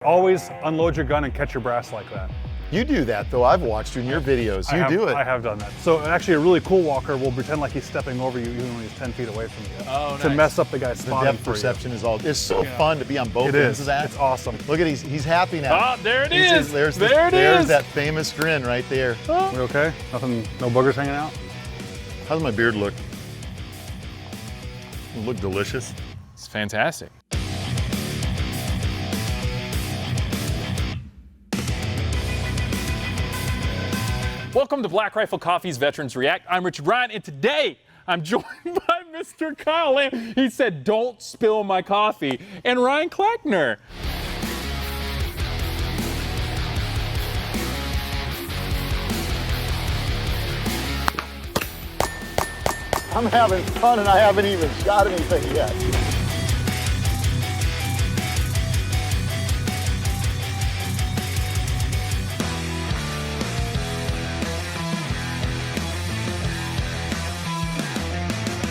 Always unload your gun and catch your brass like that. You do that though. I've watched you in your videos. You do it. I have done that. So actually a really cool walker will pretend like he's stepping over you even when he's 10 feet away from you. Oh, to nice. mess up the guy's The spotting depth for perception is all. It's so fun to be on both ends of that. It's awesome. Look at he's happy now. Ah, there it is. There's that famous grin right there. Oh. We okay? Nothing, no boogers hanging out? How's my beard look? It look delicious. It's fantastic. Welcome to Black Rifle Coffee's Veterans React. I'm Richard Ryan, and today I'm joined by Mr. Kyle Lamb. He said, "Don't spill my coffee," and Ryan Cleckner. I'm having fun and I haven't even shot anything yet.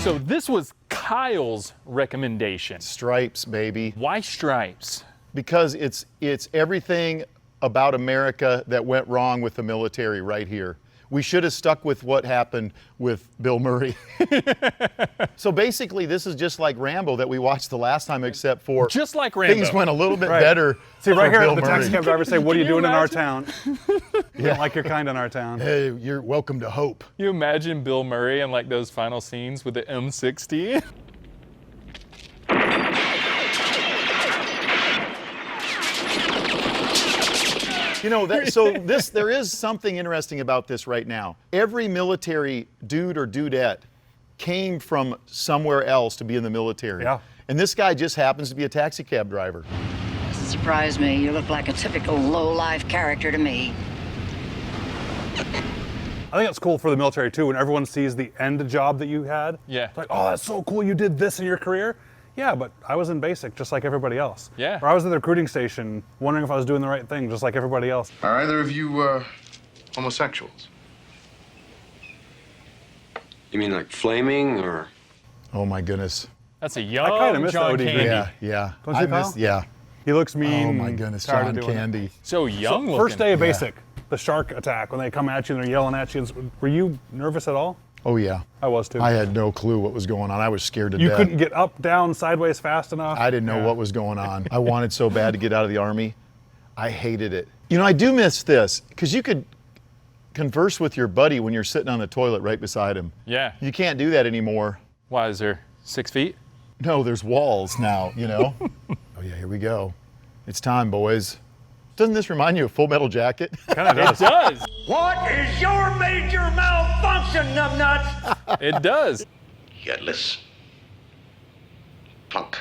So this was Kyle's recommendation. Stripes, baby. Why stripes? Because it's everything about America that went wrong with the military right here. We should have stuck with what happened with Bill Murray. So basically, this is just like Rambo that we watched the last time, except for Just like Rambo. things went a little bit better. See, right here, Bill the Murray. taxi cab driver say, "What are you Can you doing in our imagine? town? You don't like your kind in our town." Hey, you're welcome to hope. You imagine Bill Murray in like those final scenes with the M60? You know, there is something interesting about this right now. Every military dude or dudette came from somewhere else to be in the military. Yeah. And this guy just happens to be a taxi cab driver. Doesn't surprise me. You look like a typical low-life character to me. I think it's cool for the military too, when everyone sees the end job that you had. Yeah. It's like, oh, that's so cool, you did this in your career. Yeah, but I was in basic just like everybody else. Yeah. Or I was at the recruiting station wondering if I was doing the right thing just like everybody else. Are either of you homosexuals? You mean like flaming or? Oh my goodness. That's a kinda young miss John ODB. Candy. Yeah. Don't you, I Kyle? miss, yeah. He looks mean. Oh my goodness, tired of John doing it. Candy. So young looking. First day of basic, the shark attack, when they come at you and they're yelling at you. Were you nervous at all? Oh yeah. I was too. I had no clue what was going on. I was scared to You death. couldn't get up, down, sideways fast enough. I didn't know what was going on. I wanted so bad to get out of the Army. I hated it. You know, I do miss this, because you could converse with your buddy when you're sitting on the toilet right beside him. Yeah. You can't do that anymore. Why is there 6 feet? No, there's walls now, you know? Oh yeah, here we go. It's time, boys. Doesn't this remind you of Full Metal Jacket? Kind of does. It does. What is your major malfunction, numbnuts? It does. Headless. Punk.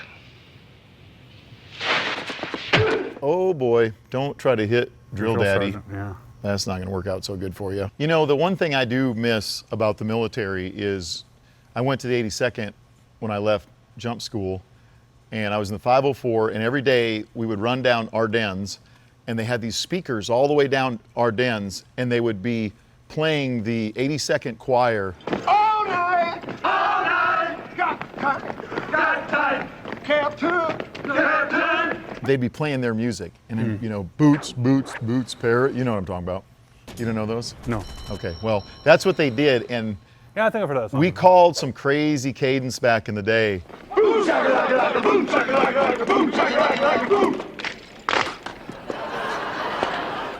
Oh boy, don't try to hit Drill Daddy. Sergeant, yeah. That's not gonna work out so good for you. You know, the one thing I do miss about the military is I went to the 82nd when I left jump school, and I was in the 504, and every day we would run down Ardennes, and they had these speakers all the way down Ardennes, and they would be playing the 82nd choir. All night, got time, Captain. They'd be playing their music, and then, you know, boots, boots, boots, parrot. You know what I'm talking about. You don't know those? No. Okay, well, that's what they did, and Yeah, I think I've heard of that song. we called some crazy cadence back in the day. Boom, shakalaka, boom, shakalaka, boom, shakalaka, boom.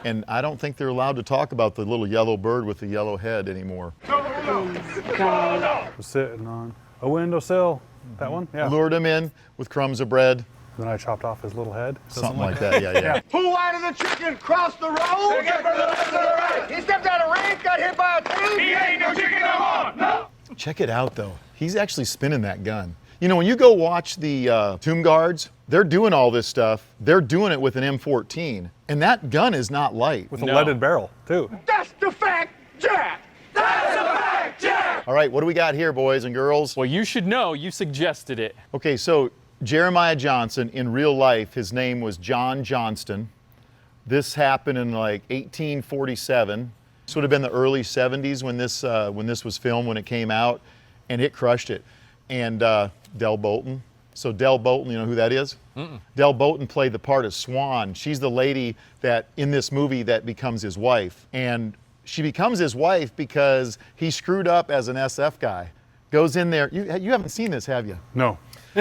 And I don't think they're allowed to talk about the little yellow bird with the yellow head anymore. was sitting on a windowsill. That one? Yeah. Lured him in with crumbs of bread, Then I chopped off his little head. something like that. Yeah. Who wanted the chicken cross the road? Get for the left to the right. He stepped out of range, got hit by a tree. He ain't no chicken no more. No. Check it out though. He's actually spinning that gun. You know, when you go watch the Tomb Guards, they're doing all this stuff. They're doing it with an M14, and that gun is not light. With a No. leaded barrel, too. That's the fact, Jack. That's the fact, Jack. All right, what do we got here, boys and girls? Well, you should know. You suggested it. Okay, so Jeremiah Johnson, in real life, his name was John Johnston. This happened in like 1847. This would have been the early 70s when this was filmed, when it came out, and it crushed it. And Del Bolton, So Del Bolton, you know who that is? Del Bolton played the part of Swan. She's the lady that in this movie that becomes his wife. And she becomes his wife because he screwed up as an SF guy. Goes in there, you haven't seen this, have you? No.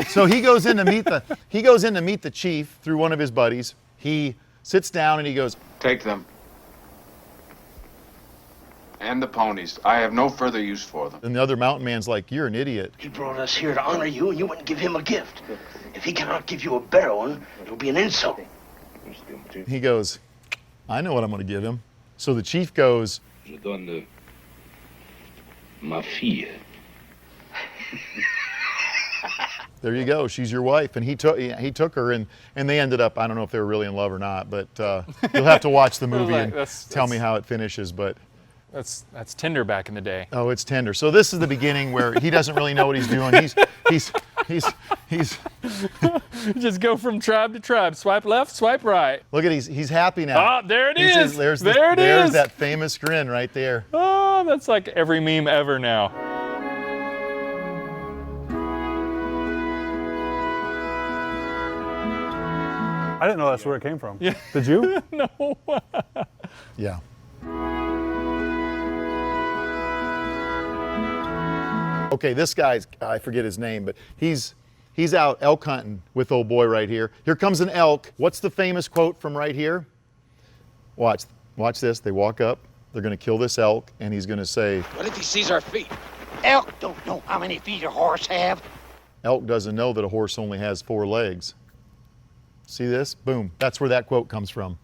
So he goes in to meet the chief through one of his buddies. He sits down and he goes, Take them. And the ponies. I have no further use for them. and the other mountain man's like, you're an idiot. He brought us here to honor you, and you wouldn't give him a gift. If he cannot give you a better one, it'll be an insult. He goes, I know what I'm going to give him. So the chief goes, Je donne ma fille. there you go, she's your wife. And he took her, and they ended up, I don't know if they were really in love or not, but you'll have to watch the movie and tell me how it finishes. But That's Tinder back in the day. oh, it's tender. So this is the beginning where he doesn't really know what he's doing. He's Just go from tribe to tribe. Swipe left, swipe right. look at he's happy now. Oh, there it He is. says, there's There's that famous grin right there. Oh, that's like every meme ever now. I didn't know that's where it came from. Yeah. Did you? No. Yeah. Okay, this guy's, I forget his name, but he's out elk hunting with old boy right here. Here comes an elk. What's the famous quote from right here? Watch this. They walk up. They're going to kill this elk, and he's going to say, What if he sees our feet? Elk don't know how many feet a horse have. elk doesn't know that a horse only has 4 legs. See this? Boom. That's where that quote comes from.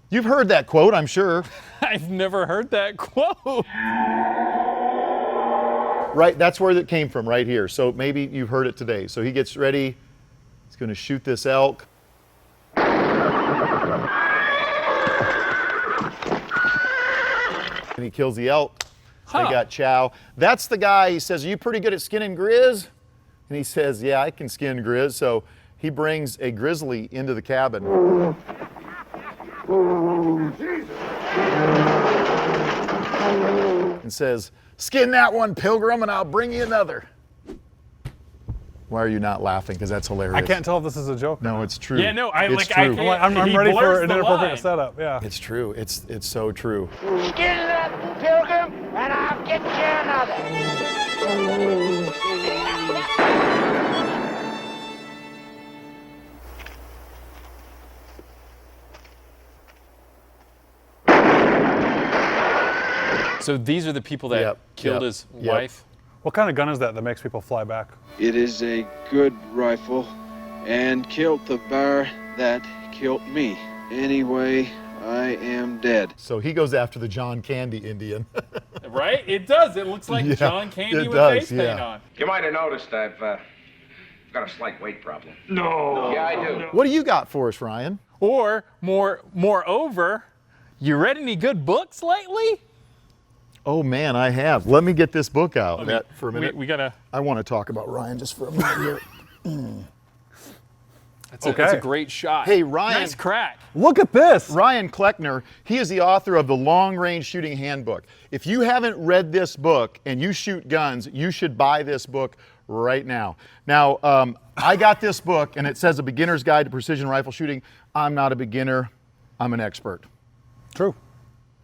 You've heard that quote, I'm sure. I've never heard that quote. Right, that's where it came from, right here. So maybe you've heard it today. So he gets ready. He's going to shoot this elk. And he kills the elk. They got chow. That's the guy, he says, are you pretty good at skinning grizz? And he says, yeah, I can skin grizz. So he brings a grizzly into the cabin. And says, skin that one, Pilgrim, and I'll bring you another. Why are you not laughing? Because that's hilarious. I can't tell if this is a joke. No, it's true. Yeah, no, it's I true. can't. I'm He ready for blurs an the inappropriate line. setup. Yeah. It's true. It's so true. Skin that pilgrim, and I'll get you another. So these are the people that killed his wife? What kind of gun is that makes people fly back? It is a good rifle and killed the bear that killed me. Anyway, I am dead. So he goes after the John Candy Indian. Right? It does. It looks like Yeah, John Candy it with does, face paint yeah. on. You might have noticed I've got a slight weight problem. No. Yeah, I do. What do you got for us, Ryan? Or moreover, you read any good books lately? Oh man, I have. Let me get this book out for a minute. We gotta. I want to talk about Ryan just for a minute here. That's a great shot. Hey, Ryan. Nice crack. Look at this. Ryan Cleckner, he is the author of the Long Range Shooting Handbook. If you haven't read this book and you shoot guns, you should buy this book right now. Now, I got this book and it says A Beginner's Guide to Precision Rifle Shooting. I'm not a beginner, I'm an expert. True.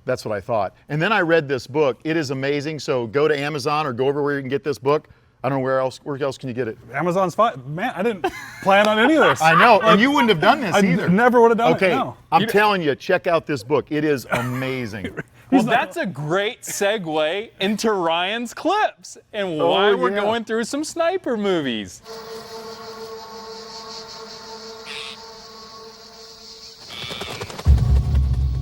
That's what I thought. And then I read this book. It is amazing. So go to Amazon or go over where you can get this book. I don't know where else can you get it? Amazon's fine. Man, I didn't plan on any of this. I know, and you wouldn't have done this either. I never would have done Okay, it. No. I'm telling you, check out this book. It is amazing. Well, that's a great segue into Ryan's clips and why we're going through some sniper movies.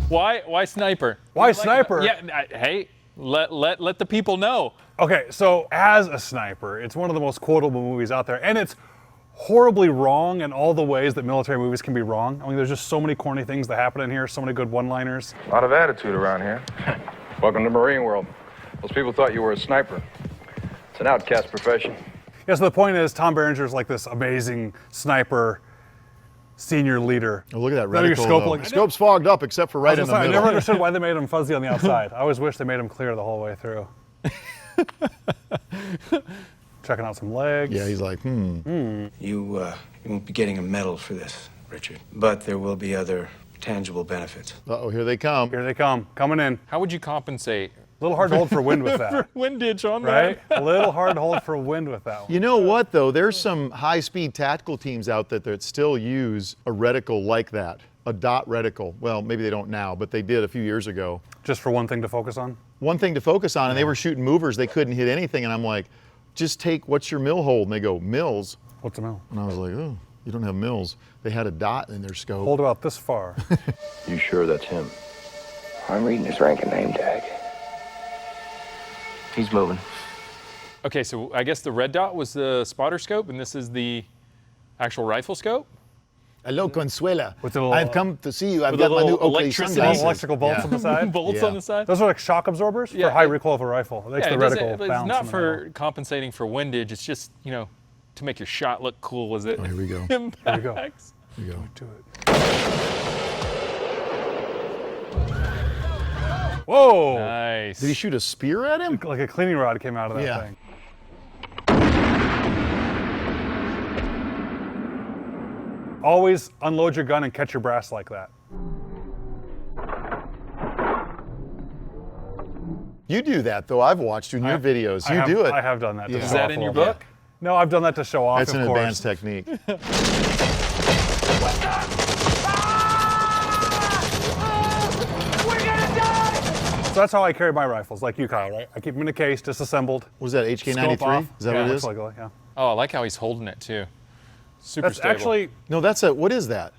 Why sniper? Why sniper? Yeah, hey, let the people know. Okay, so as a sniper, it's one of the most quotable movies out there, and it's horribly wrong in all the ways that military movies can be wrong. I mean, there's just so many corny things that happen in here, so many good one-liners. A lot of attitude around here. Welcome to Marine world. Most people thought you were a sniper. It's an outcast profession. Yeah, so the point is, Tom Berenger's like this amazing sniper, senior leader. Oh, look at that Now your reticle, scope though. like- The scope's fogged up except for right in the I middle. never understood why they made him fuzzy on the outside. I always wish they made him clear the whole way through. checking out some legs. Yeah, he's like, You won't be getting a medal for this, Richard, but there will be other tangible benefits. Uh-oh, here they come. Here they come, coming in. How would you compensate? A little hard to hold for wind with that. For windage on right? that. A little hard to hold for wind with that one. You know what, though? There's some high-speed tactical teams out there that still use a reticle like that, a dot reticle. Well, maybe they don't now, but they did a few years ago. Just for one thing to focus on? One thing to focus on, and they were shooting movers. They couldn't hit anything, and I'm like, just take, what's your mill hold? And they go, mills. What's a mill? And I was like, oh, you don't have mills. They had a dot in their scope. Hold about this far. You sure that's him? I'm reading his rank and name tag. He's moving. Okay, so I guess the red dot was the spotter scope, and this is the actual rifle scope? Hello, Consuela. With the little, I've come to see you. I've with got the my new little Oakley electricity. sunglasses. electrical bolts on the side. Bolts Yeah. on the side? Those are like shock absorbers Yeah, for high it- recoil of a rifle. It makes Yeah, the it doesn't- reticle it's bounce. not in the for middle. compensating for windage. It's just, you know, to make your shot look cool as it Oh, here we go. impacts. There we go. Here we go. Do it. Whoa! Nice. Did he shoot a spear at him? Like a cleaning rod came out of that Yeah. thing. Always unload your gun and catch your brass like that. You do that, though. I've watched you in your videos. You do it. I have done that. To Yeah. show Is that off in a your little bit. book? No, I've done that to show off. That's of an course. advanced technique. So that's how I carry my rifles, like you, Kyle, right? I keep them in a case, disassembled. Was that Scope HK93? off. Is that yeah, what it looks is? like it, yeah. Oh, I like how he's holding it too. Super That's stable. actually No, that's a, what is that?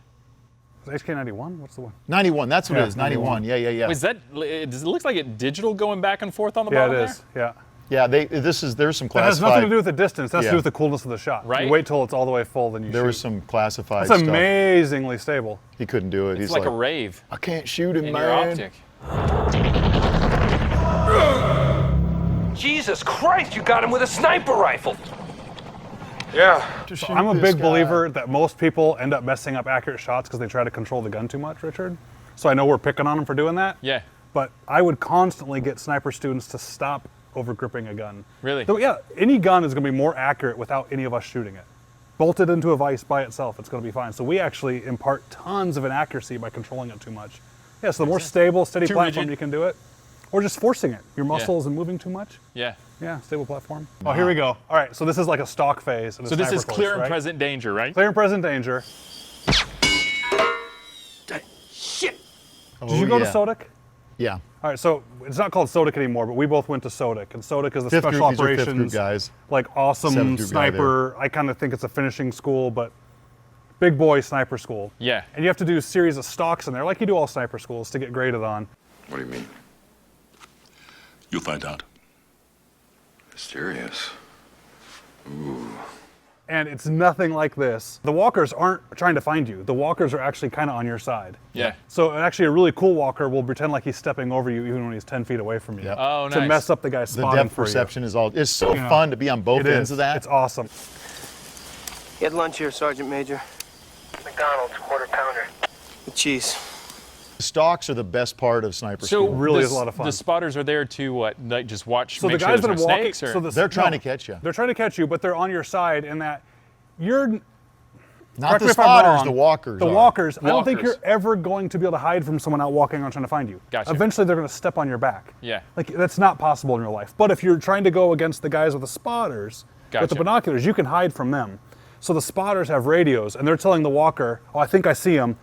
HK91. What's the one? 91, that's what Yeah, it is, 91. 91. Yeah. Is that? Does it look like it digital going back and forth on the Yeah, bottom it is. Yeah. Yeah, there's some That has classified. nothing to do with the distance. That's to Yeah. do with the coolness of the shot. Right. You wait till it's all the way full, then you There shoot. was some classified That's stuff. amazingly stable. He couldn't do it. It's He's like a rave I can't shoot him, in man. your optic. Jesus Christ, you got him with a sniper rifle. Yeah. To I'm a shoot big this guy. believer that most people end up messing up accurate shots because they try to control the gun too much, Richard. So I know we're picking on them for doing that. Yeah. But I would constantly get sniper students to stop over gripping a gun. Really? So, yeah, any gun is going to be more accurate without any of us shooting it. Bolted into a vise by itself, it's going to be fine. So we actually impart tons of inaccuracy by controlling it too much. Yeah, so the more stable, steady Too platform rigid? you can do it, or just forcing it. Your muscle isn't moving too much. Yeah. Yeah, stable platform. Oh, here we go. All right, so this is like a stock phase. in a So this sniper is course, clear and right? present danger, right? Clear and present danger. Shit. Did you go to yeah. SODIC? Yeah. All right, so it's not called SODIC anymore, but we both went to SODIC, and SODIC is the Fifth special group, these are operations, fifth group guys. like awesome Seventh group guy sniper. I kind of think it's a finishing school, but big boy sniper school. Yeah. And you have to do a series of stocks in there, like you do all sniper schools, to get graded on. What do you mean? You'll find out. Mysterious. Ooh. And it's nothing like this. The walkers aren't trying to find you. The walkers are actually kind of on your side. Yeah. So actually, a really cool walker will pretend like he's stepping over you even when he's 10 feet away from you. Yep. Oh, To nice. mess up the guy's The spotting depth for perception is all. It's so You know, fun to be on both you. It ends is. of that. It's awesome. Get lunch here, Sergeant Major. McDonald's, quarter pounder. With cheese. Stalks are the best part of sniper So school. really the, is a lot of fun. The spotters are there to what? Like just watch. So make the sure guys that there's are no walking, snakes, or? so the, They're trying no, to catch you. They're trying to catch you, but they're on your side in that you're. Not correct the me if I'm spotters, wrong, the walkers. The are. walkers. I don't think Walkers. you're ever going to be able to hide from someone out walking around trying to find you. Gotcha. Eventually, they're going to step on your back. Yeah. Like that's not possible in real life. But if you're trying to go against the guys with the spotters, with Gotcha. the binoculars, you can hide from them. So the spotters have radios, and they're telling the walker, "Oh, I think I see him.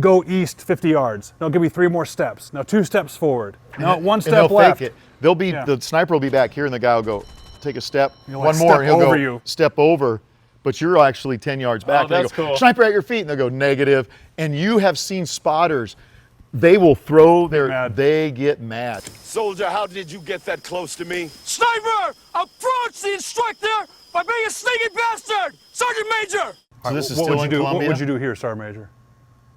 Go east 50 yards. No, give me 3 more steps. Now 2 steps forward. No, 1 And step they'll left." fake it. They'll be Yeah. the sniper will be back here, and the guy will go take a step, You'll, one like, more, step and he'll over go you. step over. But you're actually 10 yards back. and they that's go, cool. Sniper at your feet, and they'll go negative. And you have seen spotters. They will throw their. Mad. They get mad. Soldier, how did you get that close to me? Sniper! Approach the instructor by being a sneaky bastard! Sergeant Major! So this is what still would you in do? Columbia. What would you do here, Sergeant Major?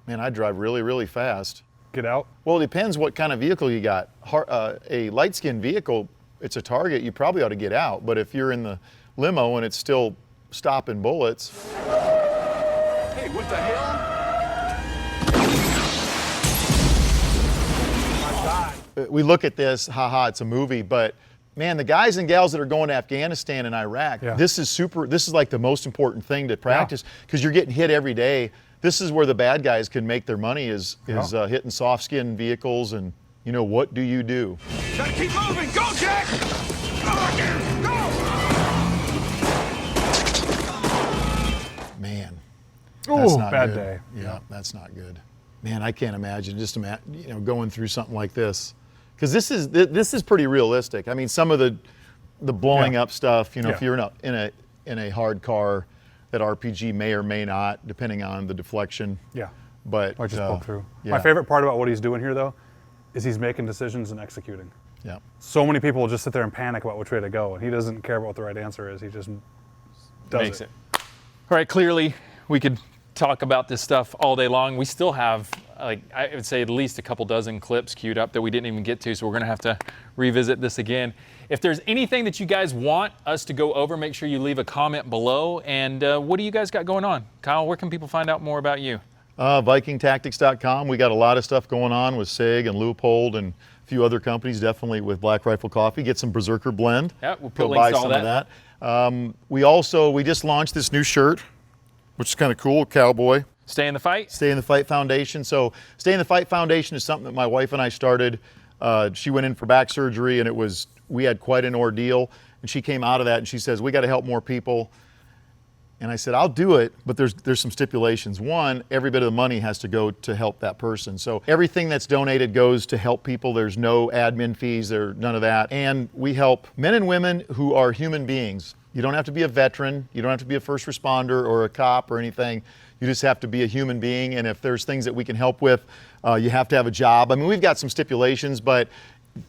Man, I drive really, really fast. Get out? Well, it depends what kind of vehicle you got. A light-skinned vehicle, it's a target. You probably ought to get out. But if you're in the limo and it's still stopping bullets, Hey, what the hell? we look at this, haha, it's a movie, but man, the guys and gals that are going to Afghanistan and Iraq, this is like the most important thing to practice because you're getting hit every day. This is where the bad guys can make their money is hitting soft skin vehicles and, you know, what do you do? Gotta keep moving. Go, Jack! Go! Man, that's not bad good. Day. Yeah, that's not good. Man, I can't imagine going through something like this, because this is pretty realistic. I mean, some of the blowing up stuff, you know, if you're in a hard car, that RPG may or may not, depending on the deflection. Yeah. But I just poke through. Yeah. My favorite part about what he's doing here, though, is he's making decisions and executing. Yeah. So many people will just sit there and panic about which way to go, and he doesn't care about what the right answer is. He just does it. All right, clearly we could talk about this stuff all day long. We still have, like, I would say at least a couple dozen clips queued up that we didn't even get to, so we're going to have to revisit this again. If there's anything that you guys want us to go over, make sure you leave a comment below. And what do you guys got going on? Kyle, where can people find out more about you? VikingTactics.com. We got a lot of stuff going on with SIG and Leupold and a few other companies, definitely with Black Rifle Coffee. Get some Berserker Blend. Yeah, we'll put Go links buy to all some that. of that. We just launched this new shirt, which is kind of cool, cowboy. Stay in the Fight? Stay in the Fight Foundation. So Stay in the Fight Foundation is something that my wife and I started. She went in for back surgery, and we had quite an ordeal. And she came out of that and she says, we got to help more people. And I said, I'll do it, but there's some stipulations. One, every bit of the money has to go to help that person. So everything that's donated goes to help people. There's no admin fees, there's none of that. And we help men and women who are human beings. You don't have to be a veteran. You don't have to be a first responder or a cop or anything. You just have to be a human being. And if there's things that we can help with, you have to have a job. I mean, we've got some stipulations, but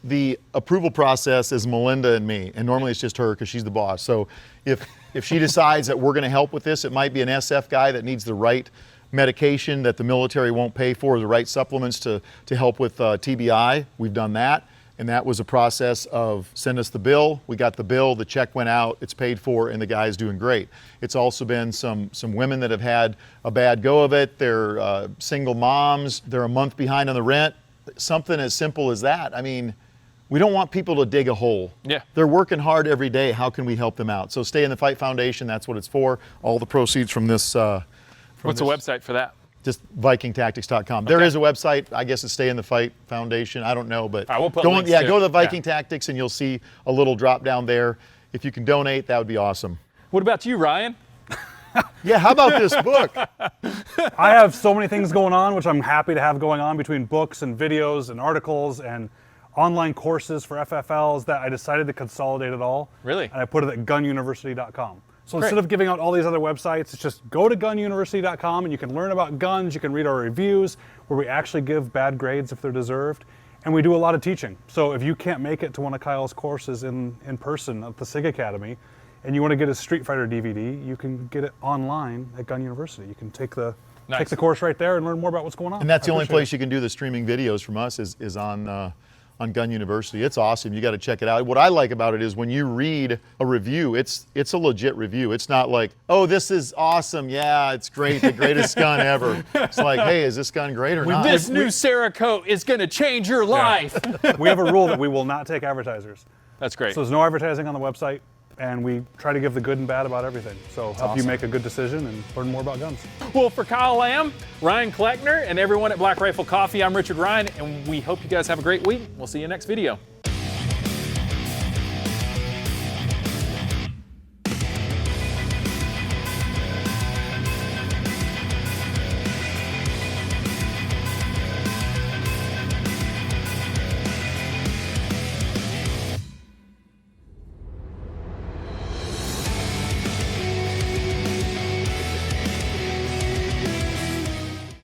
the approval process is Melinda and me, and normally it's just her because she's the boss. So if she decides that we're going to help with this, it might be an SF guy that needs the right medication that the military won't pay for, the right supplements to help with TBI. We've done that, and that was a process of send us the bill. We got the bill, the check went out, it's paid for, and the guy's doing great. It's also been some women that have had a bad go of it. They're single moms. They're a month behind on the rent. Something as simple as that. I mean, we don't want people to dig a hole. Yeah. They're working hard every day. How can we help them out? So Stay in the Fight Foundation, that's what it's for. All the proceeds from this. What's the website for that? Just VikingTactics.com. There is a website. I guess it's Stay in the Fight Foundation. I don't know, but we'll put go links to the Viking Tactics and you'll see a little drop down there. If you can donate, that would be awesome. What about you, Ryan? Yeah, how about this book? I have so many things going on, which I'm happy to have going on between books and videos and articles and online courses for FFLs that I decided to consolidate it all. Really? And I put it at gununiversity.com. So instead of giving out all these other websites, it's just go to gununiversity.com and you can learn about guns, you can read our reviews where we actually give bad grades if they're deserved. And we do a lot of teaching. So if you can't make it to one of Kyle's courses in person at the SIG Academy, and you want to get a Street Fighter DVD, you can get it online at Gun University. You can take the course right there and learn more about what's going on. And that's the only place you can do the streaming videos from us is on Gun University. It's awesome. You got to check it out. What I like about it is when you read a review, it's a legit review. It's not like, oh, this is awesome. Yeah, it's great. The greatest gun ever. It's like, hey, is this gun great or not? This new Cerakote is going to change your life. We have a rule that we will not take advertisers. That's great. So there's no advertising on the website. And we try to give the good and bad about everything. So help you make a good decision and learn more about guns. Well, for Kyle Lamb, Ryan Cleckner, and everyone at Black Rifle Coffee, I'm Richard Ryan, and we hope you guys have a great week. We'll see you next video.